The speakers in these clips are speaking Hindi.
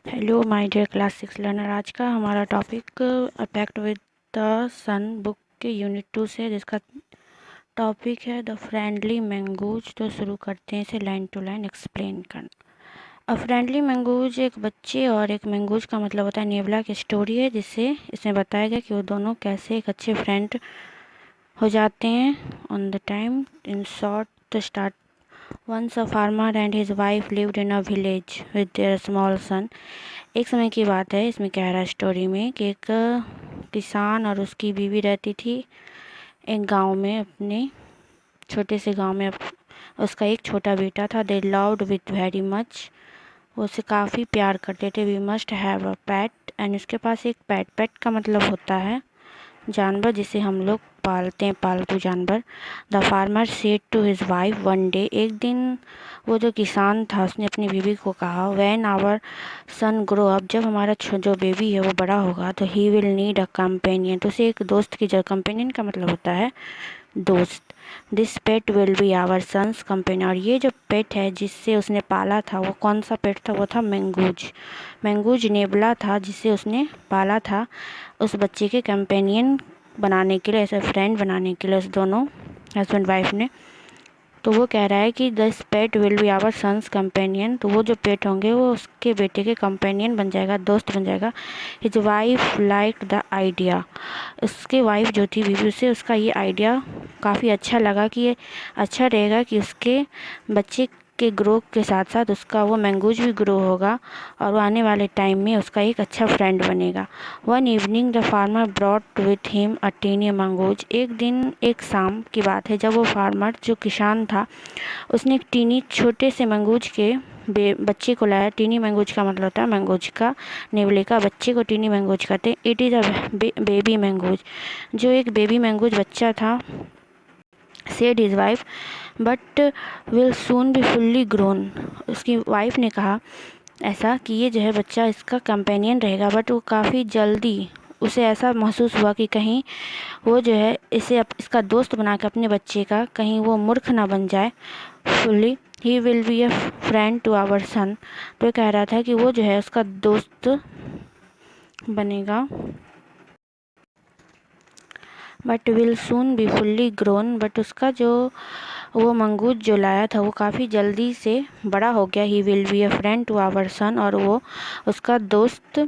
Hello my dear class 6 learner. आज का हमारा topic pact with the sun book के यूनिट 2 से, जिसका टॉपिक है द फ्रेंडली मैंगूज। तो शुरू करते हैं इसे लाइन टू लाइन एक्सप्लेन करना। अ फ्रेंडली मैंगूज एक बच्चे और एक मैंगूज का मतलब होता है नेबला की स्टोरी है, जिससे इसमें बताया गया कि वो दोनों कैसे एक अच्छे फ्रेंड हो जाते हैं on the time. In short the start Once a farmer and his wife lived in a village with their small son. एक समय की बात है, इसमें कह रहा है स्टोरी में कि एक किसान और उसकी बीवी रहती थी एक गांव में, अपने छोटे से गांव में। उसका एक छोटा बेटा था। They loved with very much. वो उसे काफ़ी प्यार करते थे। We must have a pet. And उसके पास एक पेट। पेट का मतलब होता है जानवर जिसे हम लोग पालते हैं, पालतू जानवर। The farmer said to his wife one day. एक दिन वो जो किसान था उसने अपनी बीवी को कहा, when our son grow up, जब हमारा जो बेबी है वो बड़ा होगा, तो he will need a companion. तो उसे एक दोस्त की जरूरत। कंपेनियन का मतलब होता है दोस्त। This pet will be our son's companion. और ये जो पेट है जिससे उसने पाला था, वो कौन सा पेट था? वो था मैंगूज। मैंगूज नेबला था जिसे उसने पाला था उस बच्चे के कंपेनियन बनाने के लिए, ऐसे फ्रेंड बनाने के लिए, उस दोनों हस्बैंड वाइफ ने। तो वो कह रहा है कि this pet will be our son's companion. तो वो जो पेट होंगे वो उसके बेटे के कंपेनियन बन जाएगा, दोस्त बन जाएगा। His wife like the idea. उसके वाइफ जो थी बीवी, उसे उसका ये आइडिया काफ़ी अच्छा लगा कि ये अच्छा रहेगा कि उसके बच्चे के ग्रो के साथ साथ उसका वो मैंगूज भी ग्रो होगा और वो आने वाले टाइम में उसका एक अच्छा फ्रेंड बनेगा। One evening the farmer brought with him a tiny mongoose. एक दिन, एक शाम की बात है, जब वो फार्मर जो किसान था उसने एक टीनी छोटे से मैंगूज के बच्चे को लाया। टीनी मैंगूज का मतलब होता है मैंगूज का, नेवले का बच्चे को टीनी मैंगूज कहते हैं। It is a baby mongoose. जो एक बेबी मैंगूज बच्चा था, said his wife, but will soon be fully grown. उसकी वाइफ ने कहा ऐसा कि ये जो है बच्चा इसका कंपेनियन रहेगा, बट वो काफ़ी जल्दी उसे ऐसा महसूस हुआ कि कहीं वो जो है इसे इसका दोस्त बना के अपने बच्चे का कहीं वो मूर्ख ना बन जाए fully. He will be a friend to our son. तो कह रहा था कि वो जो है उसका दोस्त बनेगा, but will soon be fully grown. But उसका जो वो मंगूज जो लाया था वो काफ़ी जल्दी से बड़ा हो गया। He will be a friend to our son. और वो उसका दोस्त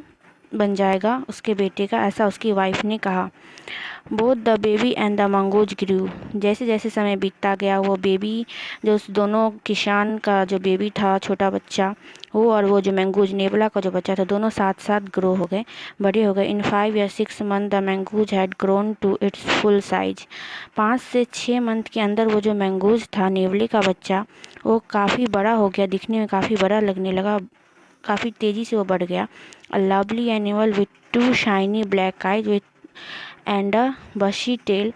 बन जाएगा उसके बेटे का, ऐसा उसकी वाइफ ने कहा। Both the baby and the mongoose grew. जैसे जैसे समय बीतता गया, वो बेबी जो उस दोनों किसान का जो बेबी था, छोटा बच्चा, वो और वो जो मैंगूज नेबला का जो बच्चा था, दोनों साथ साथ ग्रो हो गए, बड़े हो गए। इन 5 या 6 month the mongoose had grown to its full size. 5 से 6 मंथ के अंदर वो जो मैंगूज था, नेवले का बच्चा, वो काफ़ी बड़ा हो गया, दिखने में काफ़ी बड़ा लगने लगा, काफ़ी तेज़ी से वो बढ़ गया। A lovely animal with 2 shiny black eyes with and अ बशी टेल।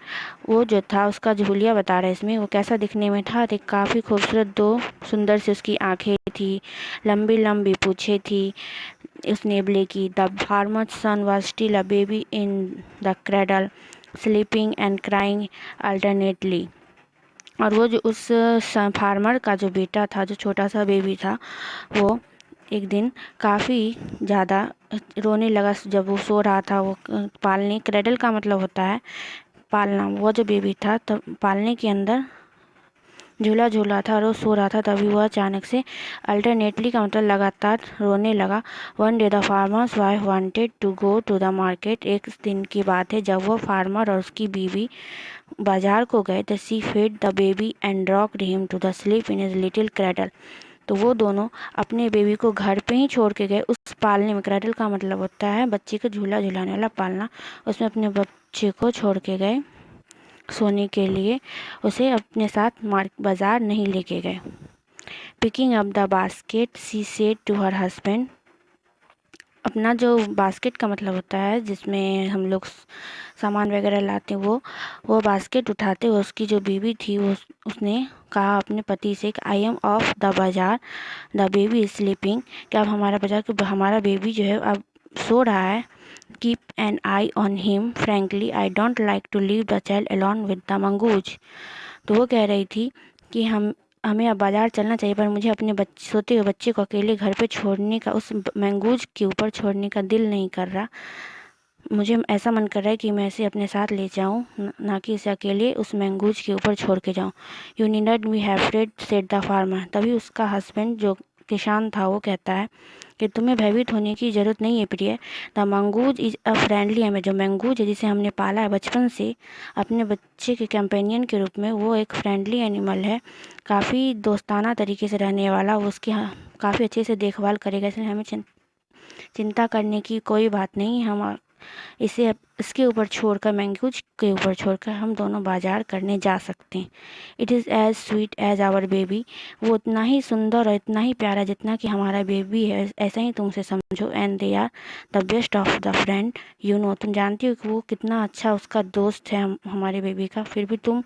वो जो था उसका जो हुलिया बता रहे हैं इसमें, वो कैसा दिखने में था? तो काफ़ी खूबसूरत, 2 सुंदर से उसकी आंखें थी, लंबी लंबी पूँछें थी उस नेबले की। The farmer son was still a baby in the cradle, sleeping and crying alternately. और वो जो उस फार्मर का जो बेटा था, जो छोटा सा बेबी था, वो एक दिन काफ़ी ज़्यादा रोने लगा जब वो सो रहा था। वो पालने, क्रेडल का मतलब होता है पालना। वो जो बेबी था तब पालने के अंदर झूला झूला था और वो सो रहा था, तभी वह अचानक से, अल्टरनेटली का मतलब लगातार, रोने लगा। One day the farmer's wife wanted to go to the market. एक दिन की बात है जब वो फार्मर और उसकी बीवी बाजार को गए। The she fed the baby and rocked him to the sleep in his little cradle. तो वो दोनों अपने बेबी को घर पे ही छोड़ के गए। उस पालने में, क्रेडल का मतलब होता है बच्चे को झूला झुलाने वाला पालना, उसमें अपने बच्चे को छोड़ के गए सोने के लिए। उसे अपने साथ बाजार नहीं लेके गए। Picking up the basket she said to her husband. अपना जो बास्केट का मतलब होता है जिसमें हम लोग सामान वगैरह लाते हैं, वो बास्केट उठाते हुए उसकी जो बीवी थी उसने कहा अपने पति से, आई एम ऑफ द बाजार, द बेबी इज स्लीपिंग। कि अब हमारा बाजार, कि हमारा बेबी जो है अब सो रहा है। Keep an eye on him frankly, I don't like to leave the child alone with the mongoose. तो वो कह रही थी कि हमें अब बाज़ार चलना चाहिए, पर मुझे अपने सोते हुए बच्चे को अकेले घर पे छोड़ने का, उस मैंगूज़ के ऊपर छोड़ने का दिल नहीं कर रहा। मुझे ऐसा मन कर रहा है कि मैं इसे अपने साथ ले जाऊँ, ना कि इसे अकेले उस मैंगूज़ के ऊपर छोड़ के जाऊँ। You need not be afraid, said the farmer. तभी उसका हस्बैंड जो किसान था वो कहता है कि तुम्हें भयभीत होने की ज़रूरत नहीं है प्रिय। The mongoose is a friendly animal. जो मंगूज है जिसे हमने पाला है बचपन से अपने बच्चे के कंपेनियन के रूप में, वो एक फ्रेंडली एनिमल है, काफ़ी दोस्ताना तरीके से रहने वाला। वो उसकी काफ़ी अच्छे से देखभाल करेगा, इसलिए हमें चिंता करने की कोई बात नहीं। हम इसे इसके ऊपर छोड़कर, मैंगूज के ऊपर छोड़कर हम दोनों बाजार करने जा सकते हैं। It is as sweet as our baby. वो उतना ही सुंदर और इतना ही प्यारा जितना कि हमारा बेबी है, ऐसा ही तुम उसे समझो। And they are the best of the friend you know. तुम जानती हो कि वो कितना अच्छा उसका दोस्त है हमारे बेबी का, फिर भी तुम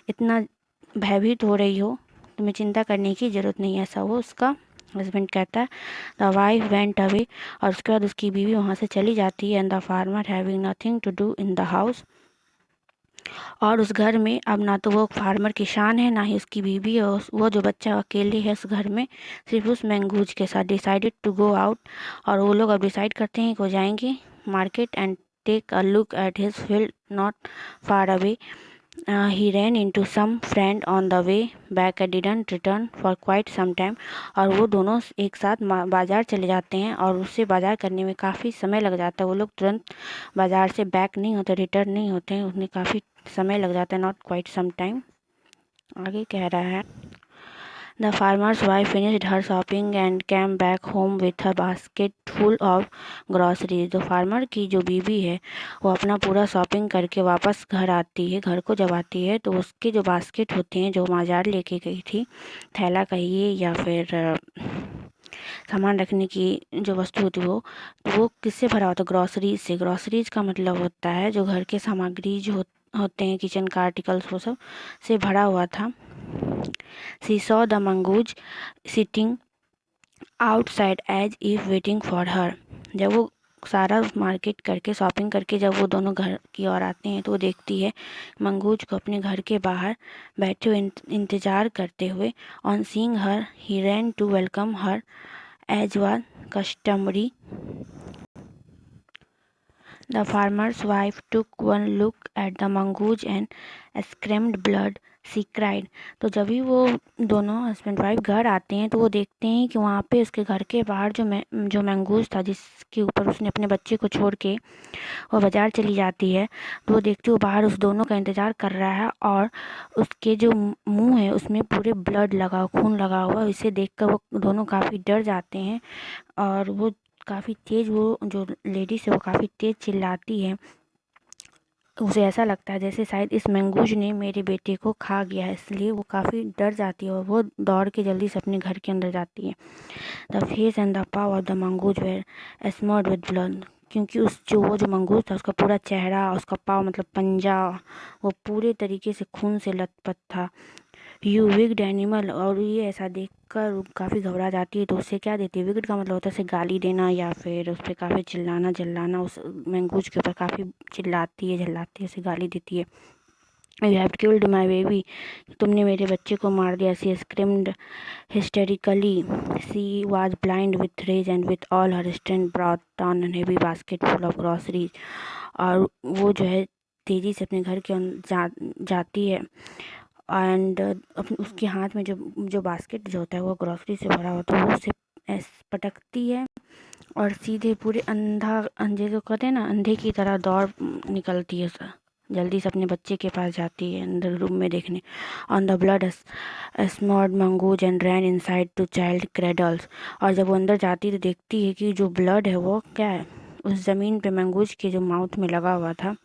इतना भयभीत हो रही हो। तुम्हें चिंता करने की ज़रूरत नहीं है, ऐसा वो उसका हस्बैंड कहता है। The wife went away. और उसके बाद उसकी बीवी वहाँ से चली जाती है। And the farmer having nothing to do in the house. और उस घर में अब ना तो वो फार्मर किसान है, ना ही उसकी बीवी है। वो जो बच्चा अकेले है उस घर में, सिर्फ उस मैंगूज के साथ। Decided to go out. और वो लोग अब डिसाइड करते हैं कि वो जाएंगे market and take a look at his field not far away. He ran into some friend on the way back and didn't return for quite some time। और वो दोनों एक साथ बाज़ार चले जाते हैं और उससे बाज़ार करने में काफ़ी समय लग जाता है। वो लोग तुरंत बाज़ार से बैक नहीं होते, रिटर्न नहीं होते हैं, उन्हें काफ़ी समय लग जाता है, नॉट क्वाइट सम टाइम। आगे कह रहा है, the farmer's wife finished her shopping and came back home with a basket full of groceries. तो फार्मर की जो बीवी है वो अपना पूरा शॉपिंग करके वापस घर आती है। घर को जब आती है तो उसके जो बास्केट होते हैं, जो बाजार लेके गई थी, थैला कहिए या फिर सामान रखने की जो वस्तु होती है, वो किससे भरा होता है? ग्रॉसरीज से। ग्रॉसरीज का मतलब होता है जो घर के सामग्री जो होते हैं, किचन का आर्टिकल्स, वो सब से भरा हुआ था। She saw the mongoose sitting outside as if waiting for her। जब वो सारा मार्केट करके, शॉपिंग करके, जब वो दोनों घर की ओर आते हैं तो वो देखती है मंगूज को अपने घर के बाहर बैठे हुए इंतज़ार करते हुए। On seeing her he ran to welcome her as was customary. The farmer's wife took one look at the mongoose and screamed blood, she cried। तो जब भी वो दोनों हस्बैंड वाइफ घर आते हैं तो वो देखते हैं कि वहाँ पे उसके घर के बाहर जो मंगूज था, जिसके ऊपर उसने अपने बच्चे को छोड़ के वो बाज़ार चली जाती है, तो वो देखती है वो बाहर उस दोनों का इंतज़ार कर रहा है और उसके जो मुंह है उसमें पूरे ब्लड लगा, खून लगा हुआ। इसे देखकर वो दोनों काफ़ी डर जाते हैं और वो काफ़ी तेज़, वो जो लेडीज़ है वो काफ़ी तेज़ चिल्लाती है। उसे ऐसा लगता है जैसे शायद इस मंगूज ने मेरे बेटे को खा गया है, इसलिए वो काफ़ी डर जाती है और वो दौड़ के जल्दी से अपने घर के अंदर जाती है। The face and the paw of the mongoose were smeared with blood. क्योंकि वो जो मंगूज था उसका पूरा चेहरा, उसका पाव मतलब पंजा, वो पूरे तरीके से खून से लथपथ था। You विग्ड animal. और ये ऐसा देखकर काफ़ी घबरा जाती है, तो उससे क्या देती है? विग्ड का मतलब होता है उसे गाली देना या फिर उस पर काफ़ी चिल्लाना झल्लाना। उस मैंगूज के ऊपर काफ़ी चिल्लाती है, झल्लाती है, उसे गाली देती है। You have killed my baby. तुमने मेरे बच्चे को मार दिया। She screamed hysterically. She was blind with rage and with all her strength brought on an heavy basket full of groceries. और वो जो है तेज़ी से अपने घर के जाती है एंड उसके हाथ में जो बास्केट जो होता है वो ग्रॉसरी से भरा होता है, वो उसे पटकती है और सीधे पूरे अंधे जो कहते हैं ना, अंधे की तरह दौड़ निकलती है, जल्दी से अपने बच्चे के पास जाती है अंदर रूम में देखने। On the blood smeared mongoose and ran inside to child cradles. और जब वो अंदर जाती है तो देखती है कि जो ब्लड है वो क्या है, उस ज़मीन पे मंगूज के जो माउथ में लगा हुआ था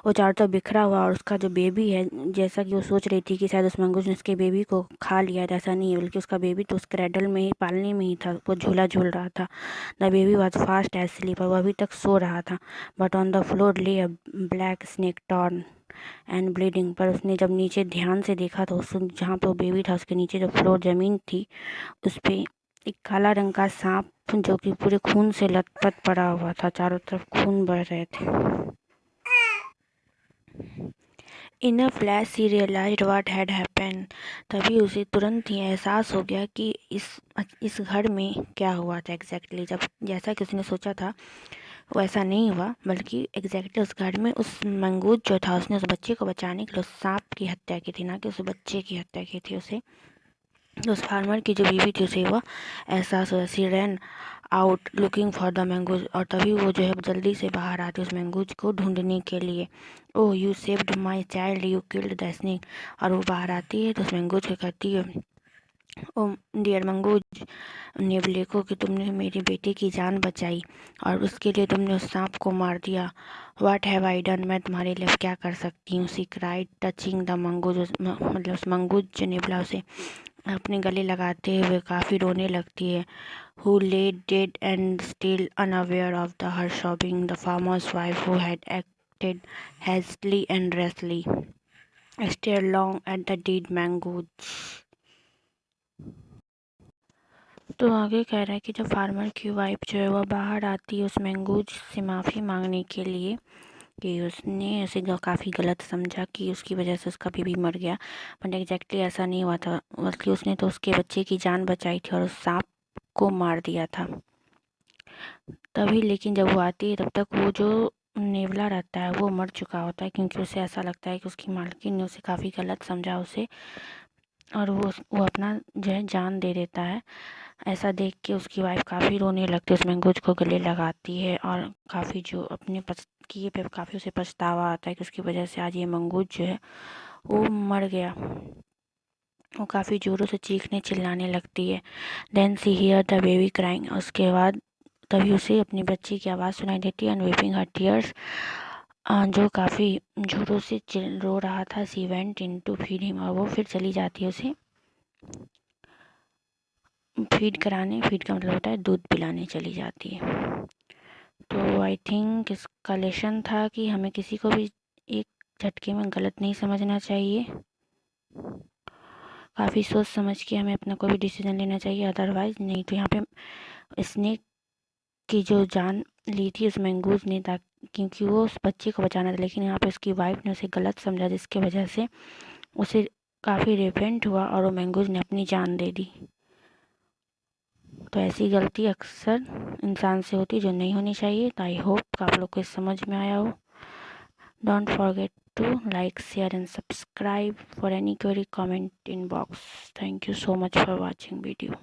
वो चारों तरफ बिखरा हुआ। और उसका जो बेबी है, जैसा कि वो सोच रही थी कि शायद उस मंगूज ने उसके बेबी को खा लिया है, ऐसा नहीं है, बल्कि उसका बेबी तो उस क्रैडल में ही, पालने में ही था, वो झूला झूल रहा था। The baby was fast asleep. और वो अभी तक सो रहा था। बट ऑन द फ्लोर ले अ black snake torn and bleeding. पर उसने जब नीचे ध्यान से देखा तो उस जहाँ पे वो बेबी था उसके नीचे जो फ्लोर ज़मीन थी उस पर एक काला रंग का सांप जो कि पूरे खून से लथपथ पड़ा हुआ था, चारों तरफ खून बह रहे थे। In a flash she realised what had happened. तभी उसे तुरंत ही एहसास हो गया कि इस घर में क्या हुआ था एग्जैक्टली। जब जैसा कि उसने सोचा था वैसा नहीं हुआ, बल्कि एग्जैक्टली उस घर में उस मंगूज जो था उसने उस बच्चे को बचाने के लिए उस सांप की हत्या की थी, ना कि उस बच्चे की हत्या की थी। उसे उस फार्मर की जो बीवी थी उसे वह एहसास हुआ। She ran out looking for the mongoose. और तभी वो जो है जल्दी से बाहर आती है उस मैंगोज को ढूंढने के लिए। Oh you saved my child you killed the snake. और वो बाहर आती है तो उस मैंगोज को कहती है, ओ डियर मंगूज, नेवले को, कि तुमने मेरी बेटे की जान बचाई और उसके लिए तुमने उस सांप को मार दिया। व्हाट हैव आई डन, मैं तुम्हारे लिए क्या कर सकती हूँ। सी क्राइड टचिंग द मंगूज। मतलब उस मंगूज जो नेवला उसे अपने गले लगाते हुए काफ़ी रोने लगती है। Who lay dead and still unaware of the her sobbing, the farmer's wife who had acted hastily and rashly stared long at the dead mangoes। तो आगे कह रहा है कि जब फार्मर की वाइफ जो है वह बाहर आती है उस मैंगूज से माफ़ी मांगने के लिए कि उसने उसे काफ़ी गलत समझा कि उसकी वजह से उसका बीबी मर गया, बट एग्जैक्टली ऐसा नहीं हुआ था, बल्कि उसने तो उसके बच्चे की जान बचाई थी और उस सांप को मार दिया था। तभी लेकिन जब वो आती है तब तक वो जो नेवला रहता है वो मर चुका होता है, क्योंकि उसे ऐसा लगता है कि उसकी मालकिन ने उसे काफ़ी गलत समझा उसे, और वो अपना जो है जान दे देता है। ऐसा देख के उसकी वाइफ काफ़ी रोने लगती है, उस मैंगोज को गले लगाती है और काफ़ी जो अपने किए पे काफ़ी उसे पछतावा आता है कि उसकी वजह से आज ये मंगूज जो है वो मर गया। वो काफ़ी ज़ोरों से चीखने चिल्लाने लगती है। Then she hear the baby crying. उसके बाद तभी उसे अपनी बच्ची की आवाज़ सुनाई देती है, एंड वीपिंग हर टीयर्स, जो काफ़ी ज़ोरों से रो रहा था। She went in to feed him. और वो फिर चली जाती है उसे फीड कराने। फीड का मतलब होता है दूध पिलाने चली जाती है। तो आई थिंक इसका लेसन था कि हमें किसी को भी एक झटके में गलत नहीं समझना चाहिए, काफ़ी सोच समझ के हमें अपना कोई भी डिसीजन लेना चाहिए, अदरवाइज़ नहीं तो यहाँ पे स्नेक की जो जान ली थी उस मैंगूज ने, क्योंकि वो उस बच्चे को बचाना था, लेकिन यहाँ पे उसकी वाइफ ने उसे गलत समझा, जिसकी वजह से उसे काफ़ी रिपेंट हुआ और वो मैंगूज ने अपनी जान दे दी। तो ऐसी गलती अक्सर इंसान से होती जो नहीं होनी चाहिए। तो आई होप आप लोग को समझ में आया हो। Don't forget to like, share and subscribe. For any query, comment in box. Thank you so much for watching video.